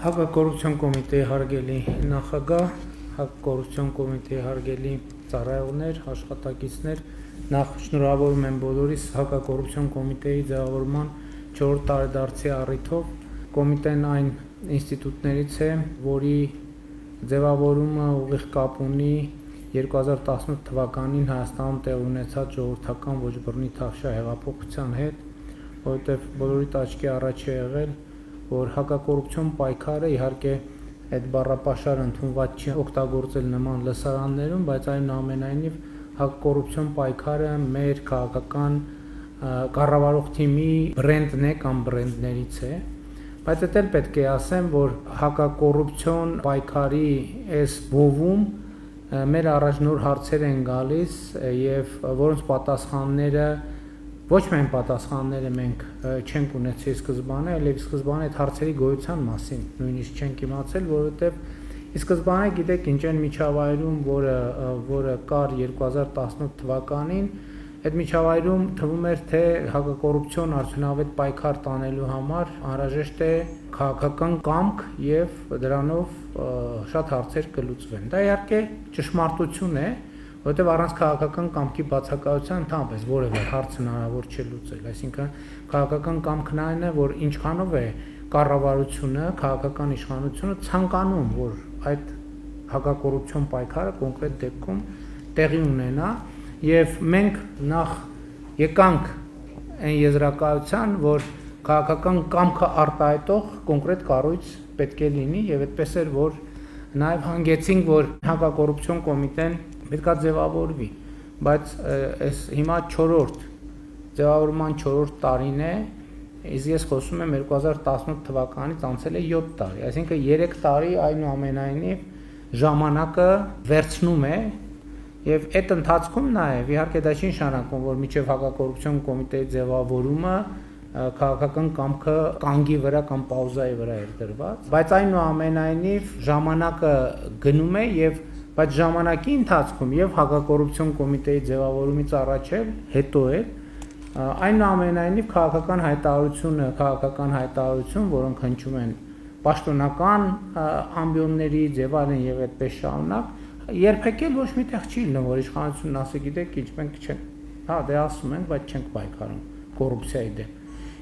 Հակակոռուպցիոն կոմիտեի հարգելի նախագահ, հակակոռուպցիոն կոմիտեի հարգելի ծառայողներ, աշխատակիցներ, նախ շնորհավորում եմ բոլորիս հակակոռուպցիոն կոմիտեի ձևավորման 4-րդ տարեդարձի առիթով։ Կոմիտեն այն ինստիտուտներից է, որի ձևավորումը ուղիղ կապ ունի 2018 թվականին Հայաստանում տեղի ունեցած ժողովրդական ոչ բռնի Թավշյա հեղափոխության հետ, որովհետև բոլորիդ աչքի առաջ է եղել, որ հակակոռուպցիոն պայքարը իհարկե այդ բառապաշարը ընդունված չի օգտագործել նման լսարաններում, բայց այնուամենայնիվ հակակոռուպցիոն պայքարը մեր քաղաքական կառավարող թիմի բրենդն է կամ բրենդներից է, բայց դա էլ պետք է ասեմ, որ հակակոռուպցիոն պայքարի այս բովում մեր առաջ նոր հարցեր են գալիս եւ որոնց պատասխանները ոչ միայն պատասխանները մենք չենք ունեցել սկզբանե, այլև սկզբանե այդ հարցերի գոյության մասին նույնիսկ չենք իմացել, որովհետև սկզբանե գիտեք ինչ են միջավայրում, որը կար 2018 թվականին, այդ միջավայրում թվում էր, թե հակակոռուպցիոն արդյունավետ պայքար տանելու համար անհրաժեշտ է քաղաքական կամք եւ դրանով շատ հարցեր կլուծվեն։ Դա իհարկե ճշմարտություն է, որովհետև առանց քաղաքական կամքի բացակայության ընդհանրապես որևէ հարց հնարավոր չէ լուծել, այսինքն քաղաքական կամքն այն է, որ ինչքանով է կառավարությունը, քաղաքական իշխանությունը ցանկանում, որ այդ հակակոռուպցիոն պայքարը կոնկրետ դեպքում տեղի ունենա, եւ մենք նախ եկանք այն եզրակացության, որ քաղաքական կամքը արտահայտող կոնկրետ կառույց պետք է լինի եւ այդպես էր, որ նաեւ հանգեցինք, որ հակակոռուպցիոն կոմիտեն պետք է ձևավորվի, բայց այս հիմա 4-րդ ձևավորման 4-րդ տարին է, իսկ ես խոսում եմ 2018 թվականից անցել է 7 տարի, այսինքն 3 տարի այնուամենայնիվ ժամանակը վերցնում է եւ այդ ընթացքում նաեւ իհարկե դա չի նշանակում, որ միջև հակակոռուպցիոն կոմիտեի ձևավորումը քաղաքական կամքը կանգի վրա կամ պաուզայի վրա էր դրված, բայց այնուամենայնիվ ժամանակը գնում է եւ բայց ժամանակի ընթացքում եւ հակակոռուպցիոն կոմիտեի ձևավորումից առաջ էլ հետո էլ այնուամենայնիվ քաղաքական հայտարարություն, որոնք հնչում են պաշտոնական ամբիոններից եւ այլն եւ այդպես շարունակ, երբեք էլ ոչ միտեղ չի լինում, որ իշխանությունն ասի, գիտեք, ինչ մենք չենք, հա, դե ասում ենք, բայց չենք պայքարում կոռուպցիայի դեմ։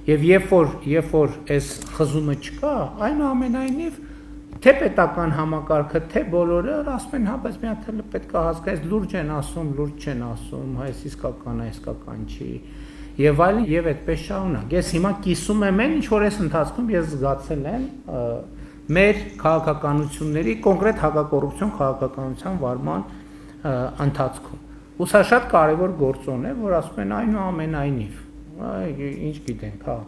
Եվ երբ որ այս խզումը չկա, այնուամենայնիվ թե պետական համակարգը, թե բոլորը ասում են, հա, բայց մի հատ էլ պետք է հասկանալ, լուրջ են ասում, լուրջ չեն ասում, հա, այս իսկական չի, եւ այլն եւ այդպես շարունակ։ Ես հիմա կիսում եմ այն, ինչ որ այս ընթացքում ես զգացել եմ մեր քաղաքականությունների կոնկրետ հակակոռուպցիոն քաղաքականության վարման ընթացքում։ Ու սա շատ կարևոր գործոն է, որ ասում են այնուամենայնիվ, ինչ գիտենք, հա,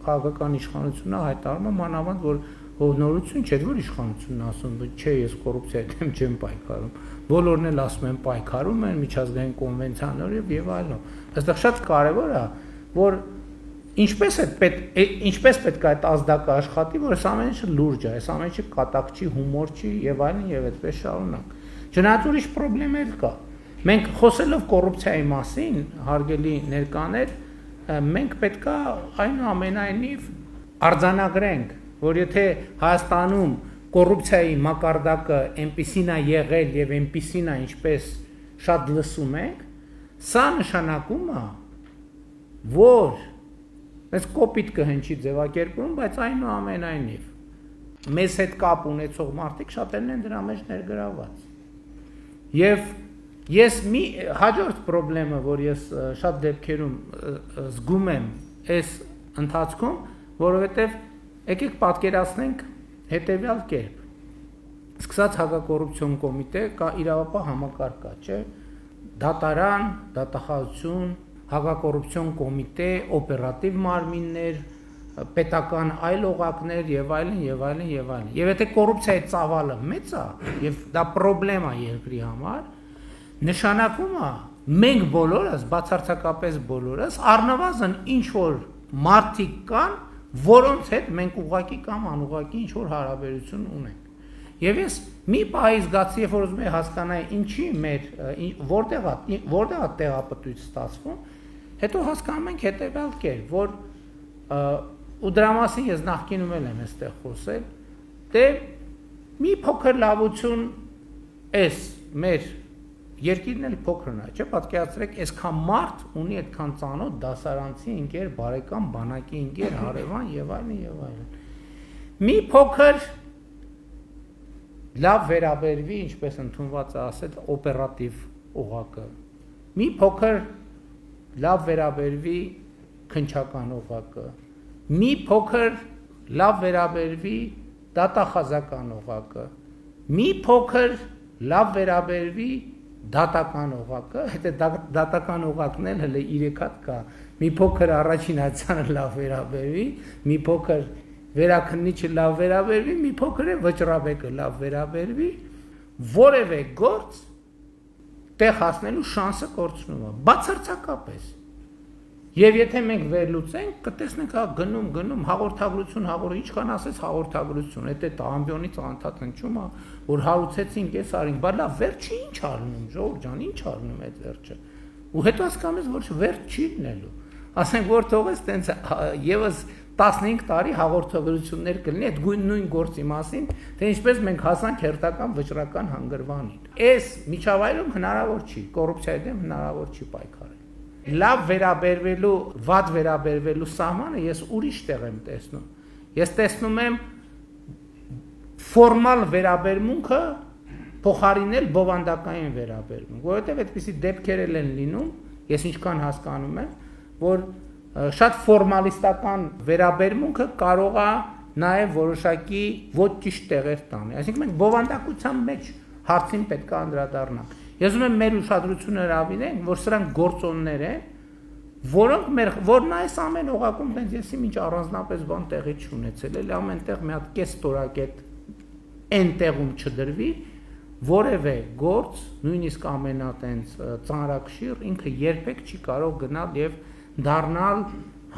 քաղաքական իշխանությունը հայտարարում է մանավանդ, որ նորություն չէ, որ իշխանությունն ասում, չէ, ես կոռուպցիայի դեմ չեմ պայքարում, բոլորն էլ ասում են պայքարում են միջազգային կոնվենցիաներով եւ այլն։ Այստեղ շատ կարեւոր է, որ ինչպես պետք է այդ ազդակը աշխատի, որ այս ամեն ինչը լուրջ է, այս ամեն ինչը կատակ չի, հումոր չի եւ այլն եւ այդպես շարունակ։ Չնայած ուրիշ խնդիրներ կա։ Մենք խոսելով կոռուպցիայի մասին, հարգելի ներկաներ, մենք պետք է այնուամենայնիվ արձանագրենք, որ եթե Հայաստանում կոռուպցիայի մակարդակը այնպիսին է եղել եւ այնպիսին է, ինչպես շատ լսում ենք, սա նշանակում է, որ այս կոպիտ կհնչի ձևակերպում, բայց այնուամենայնիվ մեզ հետ կապ ունեցող մարդիկ շատերն են դրա մեջ ներգրավված։ Եվ ես մի հաջորդ խնդրը, որ ես շատ դեպքերում զգում եմ այս ընթացքում, որովհետև եկեք պատկերացնենք հետևյալ կերպ։ Սկսած հակակոռուպցիոն կոմիտե կա իրավապահ համակարգ կա, չէ՞։ Դատարան, դատախազություն, հակակոռուպցիոն կոմիտե, օպերատիվ մարմիններ, պետական այլ օղակներ եւ այլն եւ այլն եւ այլն։ Եվ եթե կոռուպցիայի ծավալը մեծ է եւ դա խնդրեմ է երկրի համար, նշանակում է մենք բոլորս, բացարձակապես բոլորս, առնվազն ինչ որ մարդիկ կան, որոնց հետ մենք ուղղակի կամ անուղղակի ինչ որ հարաբերություն ունենք։ Եվ ես մի պահի զգացի, երբ որ ուզում եմ հասկանալ ինչի մեր որտեղ է տեղապտույց ստացվում, հետո հասկանում ենք հետևյալ կերպ, որ ու դրա մասին ես նախկինում եմ այստեղ խոսել, դե մի փոքր լավություն էս մեր երկիրն էլ փոքրն է, չէ՞, պատկերացրեք, այսքան մարդ ունի այդքան ծանոթ դասարանցի ընկեր, բարեկամ, բանակի ընկեր, հարևան եւ այլն եւ այլն։ Մի փոքր լավ վերաբերվի, ինչպես ընդունված է ասել, օպերատիվ օղակը։ Մի փոքր լավ վերաբերվի քնչական օղակը։ Մի փոքր լավ վերաբերվի դատախազական օղակը։ Մի փոքր լավ վերաբերվի դատական օղակը, հետո դատական օղակն էլ հələ 3 հատ կա։ Մի փոքր առաջին հացանը լավ վերաբերվի, մի փոքր վերաքննիչը լավ վերաբերվի, մի փոքր է վճռաբեկը լավ վերաբերվի, որևէ գործ տեղ հասնելու շանսը կորցնում է, բացարձակապես։ Եվ եթե մենք վերլուծենք, կտեսնենք հա գնում, հաղորդագրություն, ինչքան ասես հաղորդագրություն, այդ ամբիոնից անդադ հնչում է, որ հարուցեցինք, էս արինք, բայց լավ, վերջը ինչ առնում, ժողովուրդ ջան, ինչ առնում այդ վերջը։ Ու հետո հասկանում ես, որ վերջ չի լինելու։ Ասենք որ թողես տենց եւս 15 տարի հաղորդագրություններ կլինի այդ նույն գործի մասին, թե ինչպես մենք հասանք հերթական վճռական հանգրվանին։ Այս միջավայրում հնարավոր չի, կոռուպցիայի դեմ հնարավոր չի պայքարել։ Լավ վերաբերվելու, վատ վերաբերվելու սահմանը ես ուրիշ տեղ եմ տեսնում։ Ես տեսնում եմ ֆորմալ վերաբերմունքը փոխարինել բովանդակային վերաբերմունք, որովհետև այդպիսի դեպքեր են լինում, ես ինչքան հասկանում եմ, որ շատ ֆորմալիստական վերաբերմունքը կարող է նաև որոշակի ոչ ճիշտ տեղեր տանի։ Այսինքն մենք բովանդակության մեջ հարցին պետք է անդրադառնանք։ Ես ուզում եմ մեր ուշադրությունը հրավիրենք, որ սրանք գործոններ են, որոնք որն այս ամեն օղակում տենց եսի ինչ առանձնապես բան տեղի չունեցել, էլ ամենտեղ մի հատ կես ստորակետ այն տեղում չդրվի, որևէ գործ, նույնիսկ ամենատենց ծանրակշիռ, ինքը երբեք չի կարող գնալ եւ դառնալ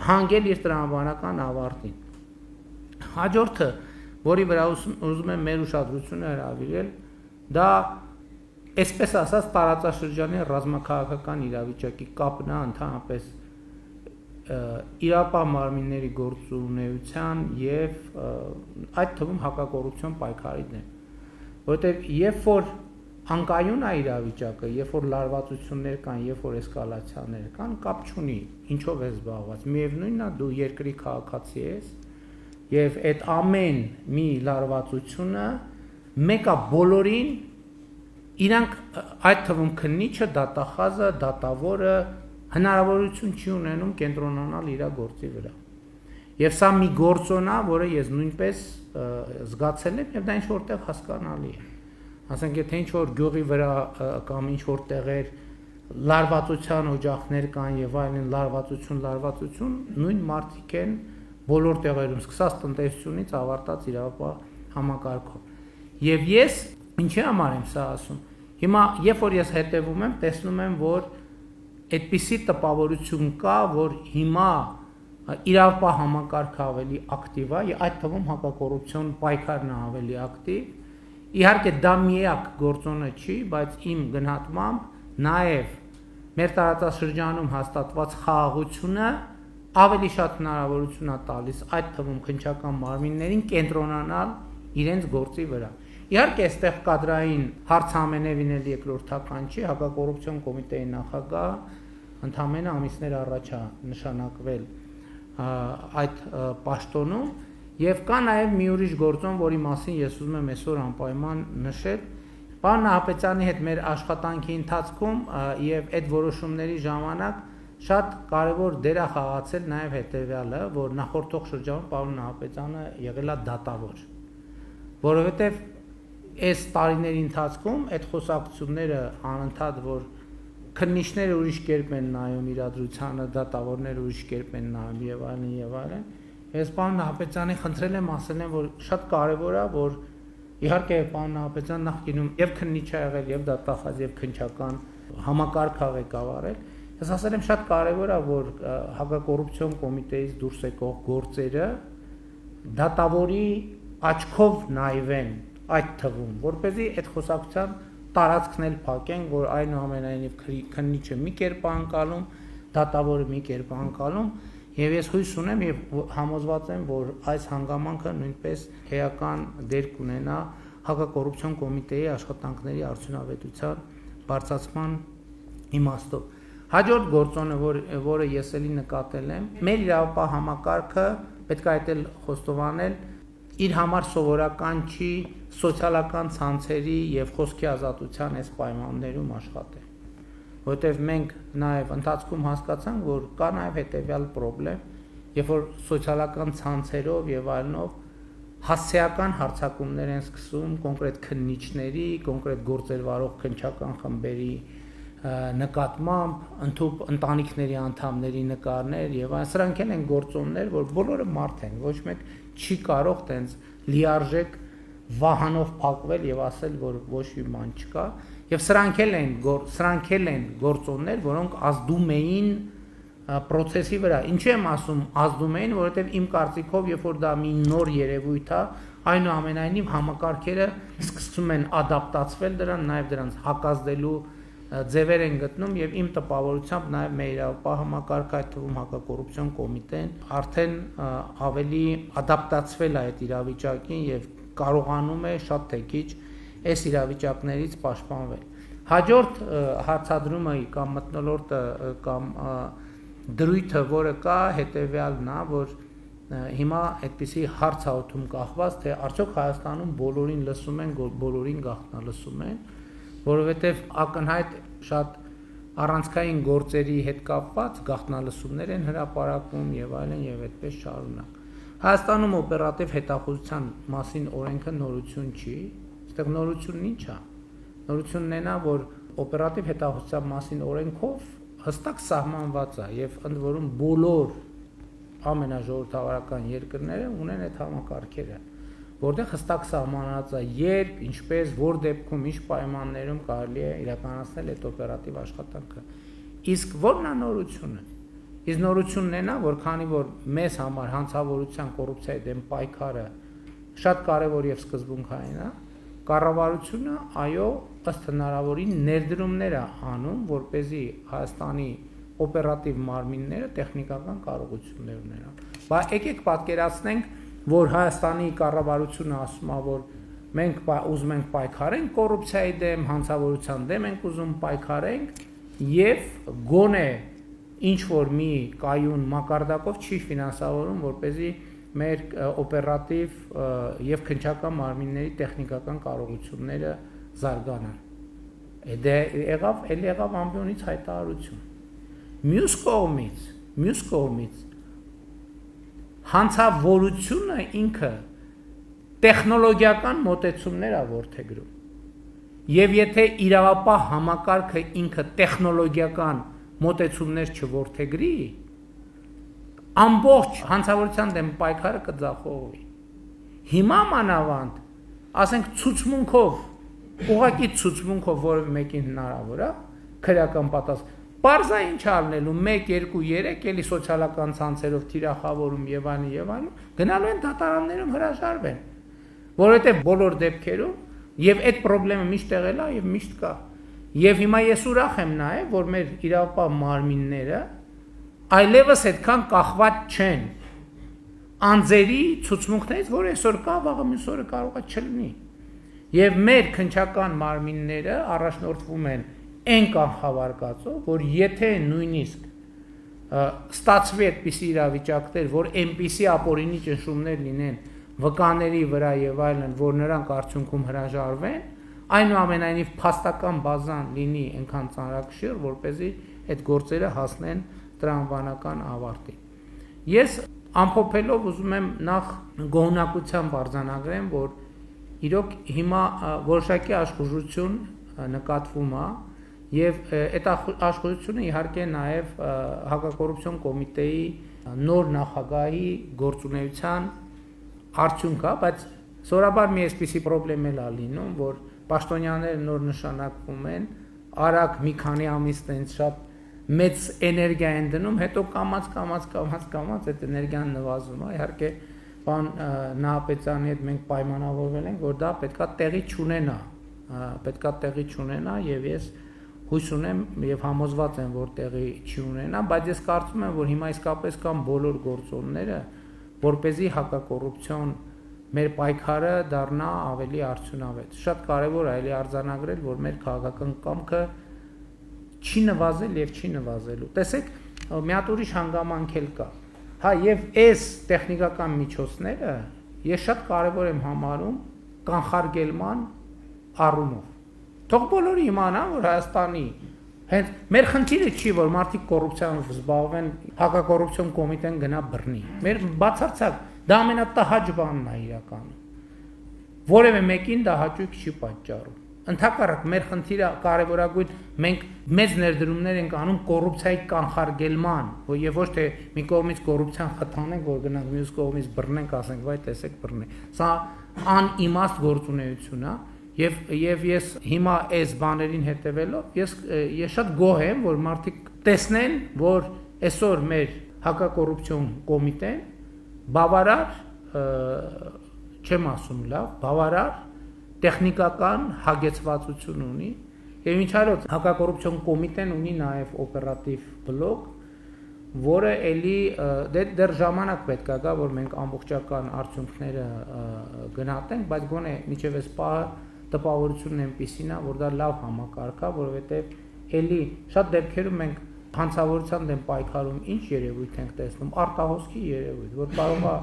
հանգել իր տրամաբանական ավարտին։ Հաջորդը, որի վրա ուզում եմ մեր ուշադրությունը հրավիրել, դա այսպես ասած տարածաշրջանի ռազմաքաղաքական իրավիճակի կապն է ընդհանրապես իրապահ մարմինների գործունեության եւ այդ թվում հակակոռուպցիոն պայքարի դեմ, որովհետեւ երբ որ անկայուն է իրավիճակը, երբ որ լարվածություններ կան, երբ որ էսկալացիաներ կան, կապ չունի ինչով ես զբաղված։ Միևնույնն է, դու երկրի քաղաքացի ես եւ այդ ամեն մի լարվածությունը մեկը բոլորին իրանք այդ թվում քննիչը, դատախազը, դատավորը հնարավորություն չի ունենում կենտրոնանալ իր գործի վրա։ Եվ սա մի գործոն է, որը ես նույնպես զգացել եմ եւ դա ինչ որտեղ հասկանալի է։ Ասենք եթե ինչ որ գյուղի վրա կամ ինչ որ տեղեր լարվածության օջախներ կան եւ այլն լարվածություն, նույն մարդիկ են բոլոր տեղերում, սկսած տնտեսությունից ավարտած իրավապահ համակարգով։ Եվ ես ինչի համար եմ սա ասում։ Հիմա երբ որ ես հետևում եմ, տեսնում եմ, որ այդպիսի տպավորություն կա, որ հիմա իրավապահ համակարգը ավելի ակտիվ է, այդ թվում հակակոռուպցիոն պայքարն է ավելի ակտիվ։ Իհարկե դա միակ գործոնը չի, բայց իմ գնահատմամբ նաև մեր տարածաշրջանում հաստատված խաղաղությունը ավելի շատ հնարավորություն է տալիս այդ թվում քննչական մարմիններին կենտրոնանալ իրենց գործի վրա։ Իհարկե այստեղ կադրային հարց ամենևին էլ երկրորդական չի, հակակոռուպցիոն կոմիտեի նախագահ ընդամենը ամիսներ առաջ է նշանակվել այդ պաշտոնում եւ կա նաեւ մի ուրիշ գործոն, որի մասին ես ուզում եմ այսօր անպայման նշել։ Պարոն Նահապետյանի հետ մեր աշխատանքի ընթացքում եւ այդ որոշումների ժամանակ շատ կարեւոր դեր է խաղացել նաեւ հետեւյալը, որ նախորդող շրջանում պարոն Նահապետյանը եղել է դատավոր, որովհետեւ այս տարիների ընթացքում այդ խոսակցությունները անընդհատ որ քննիչները ուրիշ կերպ են նայում իրադրությանը, դատավորները ուրիշ կերպ են նայում եւ այլն, ես պարոն Նահապետյանի խնդրել եմ, ասել եմ, որ շատ կարեւոր է, որ իհարկե պարոն Նահապետյանը նախկինում եւ քննիչ է եղել, եւ դատախազ, եւ քննչական համակարգ ղեկավարել։ Ես ասել եմ շատ կարեւոր է, որ հակակոռուպցիոն կոմիտեից դուրս եկող գործերը դատավորի աչքով նայվեն այդ թվում, որպեսզի այդ խոսակցության տարածքն էլ փակեն, որ այնուամենայնիվ քննիչը մի կերպ անկալում, դատավորը մի կերպ անկալում, Եվ ես հույս ունեմ եւ համոզված եմ, որ այս հանգամանքը նույնպես էական դեր կունենա հակակոռուպցիոն կոմիտեի աշխատանքների արդյունավետության բարձրացման իմաստով։ Հաջորդ գործոնը, որը ես էլի նկատել եմ, մեր իրավապահ համակարգը պետք է այդ էլ խոստովանել, իր համար սովորական չի սոցիալական ցանցերի եւ խոսքի ազատության այս պայմաններում աշխատել։ Որտեւ մենք նաեւ ընթացքում հասկացանք, որ կա նաեւ հետեւյալ խնդրեմ, երբ որ սոցիալական ցանցերով եւ այլնով հասցեական հարձակումներ են սկսում կոնկրետ քննիչների, կոնկրետ գործեր վարող քննչական խմբերի նկատմամբ, ընտանիքների անդամների նկարներ եւ այլն, սրանք են գործոններ, որ բոլորը մարդ են, ոչ մեկ չի կարող տենց լիարժեք վահանով փակվել եւ ասել, որ ոչ մի բան չկա, եւ սրանք էլ են գործոններ, որոնք ազդում էին process-ի վրա։ Ինչու եմ ասում ազդում էին, որովհետեւ իմ կարծիքով, երբ որ դա մի նոր երևույթ է, այնուամենայնիվ համակարգերը սկսում են ադապտացվել դրան, նաեւ դրանց հակազդելու ձևեր են գտնում եւ իմ տպավորությամբ նաեւ մեր իրավապահ համակարգը, այդ թվում հակակոռուպցիոն կոմիտեն արդեն ավելի ադապտացվել է այդ իրավիճակին եւ կարողանում է շատ թե քիչ այս իրավիճակներից պաշտպանվել։ Հաջորդ հարցադրումը կամ մթնոլորտը կամ դրույթը, որը կա, հետեւյալն է, որ հիմա այդպիսի հարց է օդում կախված, թե արդյոք Հայաստանում բոլորին լսում են, բոլորին գաղտնալսում են, որովհետև ակնհայտ շատ առանցքային գործերի հետ կապված գաղտնալսումներ են հրապարակում եւ այլն եւ այդպես շարունակ։ Հայաստանում օպերատիվ հետախուզության մասին օրենքը նորություն չի, այստեղ նորությունն ինչ է։ Նորությունն է նա, որ օպերատիվ հետախուզության մասին օրենքով հստակ սահմանված է եւ ընդ որում բոլոր ամենաժողովրդավարական երկրները ունեն այդ համակարգերը, որտեղ հստակ սահմանված է երբ, ինչպես, որ դեպքում, ինչ պայմաններում կարելի է իրականացնել այդ օպերատիվ աշխատանքը։ Իսկ ո՞րն է նորությունը։ Իսկ նորությունն է նա, որ քանի որ մեզ համար հանցավորության կոռուպցիայի դեմ պայքարը շատ կարևոր եւ սկզբունքային է, կառավարությունը այո, ըստ հնարավորին ներդրումներ է անում, որպեսզի Հայաստանի օպերատիվ մարմինները տեխնիկական կարողություններ ունենան։ Բայց եկեք պատկերացնենք, որ Հայաստանի կառավարությունը ասում է, որ մենք ուզում ենք պայքարենք կոռուպցիայի դեմ, հանցավորության դեմ ենք ուզում պայքարենք եւ գոնե ինչ որ մի կայուն մակարդակով չի ֆինանսավորում, որպեսզի մեր օպերատիվ եւ քննչական մարմինների տեխնիկական կարողությունները զարգանան։ Դա եղավ ամբիոնից հայտարարություն։ Մյուս կողմից հանցավորությունը ինքը տեխնոլոգիական մոտեցումներ է որդեգրում։ Եվ եթե իրավապահ համակարգը ինքը տեխնոլոգիական մոտեցումներ չորդեգրի, ամբողջ հանցավորության դեմ պայքարը կձախողվի։ Հիմա մանավանդ, ասենք ցուցմունքով, ուղղակի ցուցմունքով որևէ մեկին հնարավոր է քրեական պատասխան։ Պարզա ինչ արնելու 1, 2, 3 էլի սոցիալական ցանցերով թիրախավորում եւ այլն, գնալու են դատարաններում հրաժարվեն, որովհետեւ բոլոր դեպքերում եւ այդ խնդրեմը միշտ եղել է եւ միշտ կա։ Եվ հիմա ես ուրախ եմ նաեւ, որ մեր իրավապահ մարմինները այլևս այդքան կախված չեն անձերի ցուցմունքներից, որ այսօր կա, վաղը մյուս օրը կարող է չլինի։ Եվ մեր քննչական մարմինները առաջնորդվում են այն կանխավարկածով, որ եթե նույնիսկ ստացվի այդպիսի իրավիճակներ, որ այնպիսի ապօրինի ճնշումներ լինեն վկաների վրա եւ այլն, որ նրանք արդյունքում հրաժարվեն, այնուամենայնիվ փաստական բազան լինի այնքան ծանրակշիռ, որպեսզի այդ գործերը հասնեն տրամաբանական ավարտին։ Ես ամփոփելով ուզում եմ նախ գոհունակությամբ արձանագրեմ, որ իրոք հիմա որոշակի աշխուժություն նկատվում է եւ այդ աշխուժությունը իհարկե նաեւ հակակոռուպցիոն կոմիտեի նոր նախագահի գործունեության արդյունք է, բայց սովորաբար մի այսպիսի խնդրեմ էլ է լինում, որ պաշտոնյաները նոր նշանակվում են, արագ մի քանի ամիս տենց շատ մեծ էներգիա են դնում, հետո կամաց այդ էներգիան նվազում է, իհարկե պարոն Նահապետյանի հետ մենք պայմանավորվել ենք, որ դա պետքա տեղի չունենա եւ ես հույս ունեմ եւ համոզված եմ, որ տեղի չի ունենա, բայց ես կարծում եմ, որ հիմա իսկապես կան բոլոր գործոնները, որպեսզի հակակոռուպցիոն մեր պայքարը դառնա ավելի արդյունավետ։ Շատ կարևոր է այլի արձանագրել, որ մեր քաղաքական կամքը չի նվազել եւ չի նվազելու։ Տեսեք, մի հատ ուրիշ հանգամանք էլ կա։ Հա, եւ այս տեխնիկական միջոցները ես շատ կարևոր եմ համարում կանխարգելման առումով։ Թող բոլորը իմանան, որ Հայաստանի հենց մեր խնդիրը չի, որ մարդիկ կոռուպցիայով զբաղվեն, հակակոռուպցիոն կոմիտեն գնա բռնի։ Մեր բացարձակ դա ամենատահաճ բանն է իրականում։ Որևէ մեկին դա հաճույք չի պատճառում։ Ընդհակառակ մեր խնդիրը կարևորագույն մենք մեծ ներդրումներ ենք անում կոռուպցիայի կանխարգելման, եւ ոչ թե մի կողմից կոռուպցիան խթանենք, որ գնանք մյուս կողմից բռնենք, ասենք, վայ, տեսեք, բռնի։ Սա անիմաստ գործունեություն է, եւ ես հիմա այս բաներին հետևելով ես շատ գոհ եմ, որ մարդիկ տեսնեն, որ այսօր մեր հակակոռուպցիոն կոմիտեն բավարար, չեմ ասում լավ, բավարար տեխնիկական հագեցվածություն ունի եւ ինչ արած հակակոռուպցիոն կոմիտեն ունի նաեւ օպերատիվ բլոկ, որը էլի դեռ ժամանակ պետք է գա, որ մենք ամբողջական արդյունքները գնահատենք, բայց գոնե միջև այս պահը տպավորությունն այնպեսին է, որ դա լավ համակարգ է, որովհետեւ էլի շատ դեպքերում մենք հանցավորության դեմ պայքարում ինչ երևույթ ենք տեսնում, արտահոսքի երևույթ, որ կարող է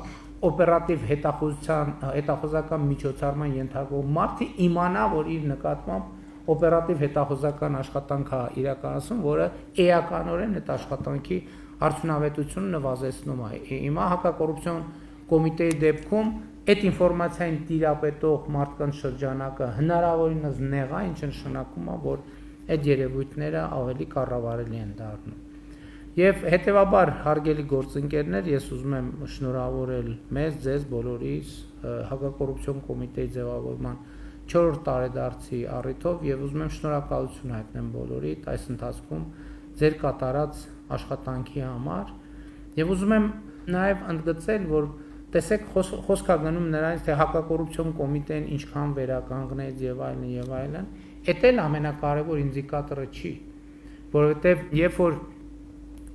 օպերատիվ հետախուզական միջոցառման ենթարկվող մարդը իմանա, որ իր նկատմամբ օպերատիվ հետախուզական աշխատանք է իրականացում, որը էականորեն այդ աշխատանքի արդյունավետությունը նվազեցնում է։ Հիմա հակակոռուպցիոն կոմիտեի դեպքում այդ ինֆորմացիային տիրապետող մարդկանց շրջանակը հնարավորինս նեղ է, ինչը նշանակում է, որ այդ երևույթները ավելի կառավարելի են դառնում։ Եվ հետևաբար հարգելի գործընկերներ, ես ուզում եմ շնորհավորել մեզ, ձեզ բոլորիս հակակոռուպցիոն կոմիտեի ձևավորման 4-րդ տարեդարձի առիթով եւ ուզում եմ շնորհակալություն հայտնել բոլորիդ այս ընթացքում ձեր կատարած աշխատանքի համար եւ ուզում եմ նաեւ ընդգծել, որ տեսեք խոսք է գնում նրանից, թե հակակոռուպցիոն կոմիտեն ինչքան վերականգնեց եւ այլն, դա էլ ամենակարևոր ինդիկատորը չի, որովհետեւ երբ որ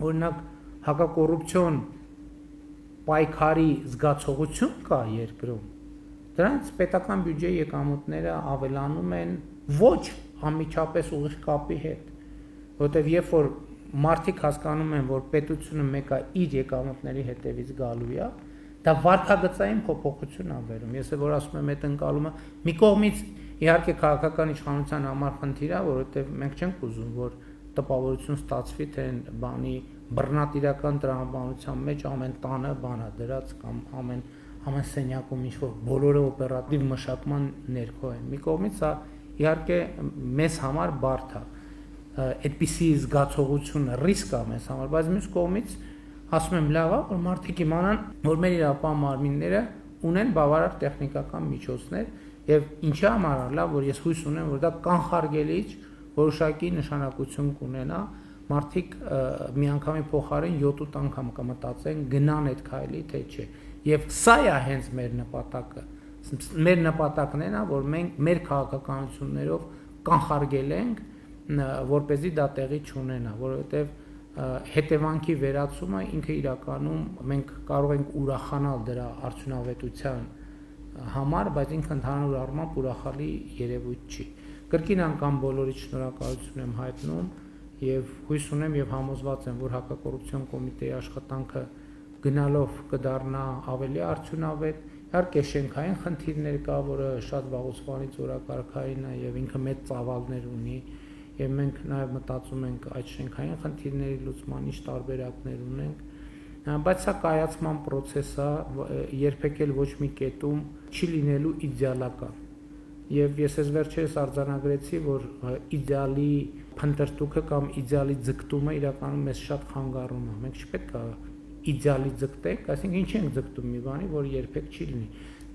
օրինակ հակակոռուպցիոն պայքարի զգացողություն կա երկրում, դրանց պետական բյուջեի եկամուտները ավելանում են ոչ անմիջապես ուղիղ կապի հետ, որովհետև երբ որ մարդիկ հասկանում են, որ պետությունը մեկը իր եկամուտների հետևից գալու է, դա վարքագծային փոփոխություն է բերում։ Ես որ ասում եմ, այդ ընկալումը մի կողմից իհարկե քաղաքական իշխանության համար խնդիր է, որովհետև մենք չենք ուզում, որ տպավորություն ստացվի, թե բանի բռնատիրական տրամաբանության մեջ ամեն տանը բան է դրած կամ ամեն սենյակում ինչ-որ բոլորը օպերատիվ մշակման ներքո են։ Մի կողմից սա իհարկե մեզ համար բարդ է, այդպիսի զգացողությունը ռիսկ է մեզ համար, բայց մյուս կողմից ասում եմ լավ է, որ մարդիկ իմանան, որ մեր իրավապահ մարմինները ունեն բավարար տեխնիկական միջոցներ եւ ինչի համար է լավ, որ ես հույս ունեմ, որ դա կանխարգելիչ որոշակի նշանակություն կունենա, մարդիկ միանգամի փոխարեն 7-8 անգամ կմտածեն գնան այդ քայլի թե չէ։ Եվ սա է հենց մեր նպատակը։ Մեր նպատակն է, որ մենք մեր քաղաքականություններով կանխարգելենք, որպեսզի դա տեղի չունենա, որովհետև հետևանքի վերացումը ինքը իրականում մենք կարող ենք ուրախանալ դրա արդյունավետության համար, բայց ինքը ընդհանուր առմամբ ուրախալի երևույթ չի։ Կրկին անգամ բոլորից շնորհակալություն եմ հայտնում եւ հույս ունեմ եւ համոզված եմ, որ հակակոռուպցիոն կոմիտեի աշխատանքը գնալով կդառնա ավելի արդյունավետ։ Իհարկե շենքային խնդիրներ կա, որը շատ վաղուց օրակարգային է եւ ինքը մեծ ծավալներ ունի եւ մենք նաեւ մտածում ենք այդ շենքային խնդիրների լուծման ինչ տարբերակներ ունենք, բայց սա կայացման process է, երբեք էլ ոչ մի կետում չի լինելու իդեալական։ Եվ ես ես վերջերս արձանագրեցի, որ իդեալի փնտրտուքը կամ իդեալի ձգտումը իրականում մեզ շատ խանգարում է։ Մենք չպետք է իդեալի ձգտենք, այսինքն ինչ ենք ձգտում մի բանի, որ երբեք չի լինի։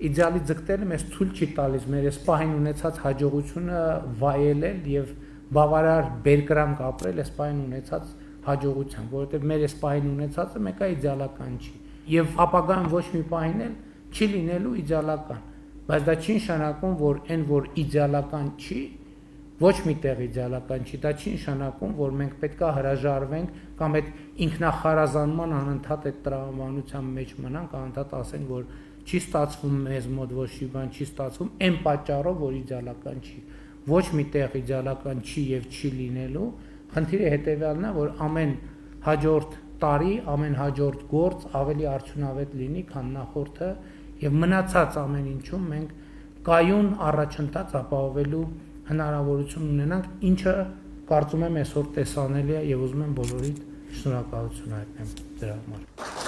Իդեալի ձգտելը մեզ ցույց չի տալիս մեր այս պահին ունեցած հաջողությունը վայելել եւ բավարար բերկրանք ապրել այս պահին ունեցած հաջողությամբ, որովհետեւ մեր այս պահին ունեցածը մեկը իդեալական չի։ Եվ ապագան ոչ մի պահին էլ չի լինելու իդեալական։ Բայց դա չի նշանակում, որ այն որ իդեալական չի, ոչ միտեղ իդեալական չի, դա չի նշանակում, որ մենք պետքա հրաժարվենք կամ այդ ինքնախարազանման անընդհատ այդ տրամաբանության մեջ մնանք, անընդհատ ասենք, որ չի ստացվում մեզ մոտ ոչ մի բան, չի ստացվում այն պատճառով, որ իդեալական չի։ Ոչ միտեղ իդեալական չի եւ չի լինելու։ Խնդիրը հետեւյալն է, որ ամեն հաջորդ տարի, ամեն հաջորդ գործ ավելի արդյունավետ լինի, քան նախորդը, եւ մնացած ամեն ինչում մենք կայուն առաջընթաց ապահովելու հնարավորություն ունենանք, ինչը կարծում եմ այսօր տեսանելի է եւ ուզում եմ բոլորիդ շնորհակալություն հայտնեմ դրա համար։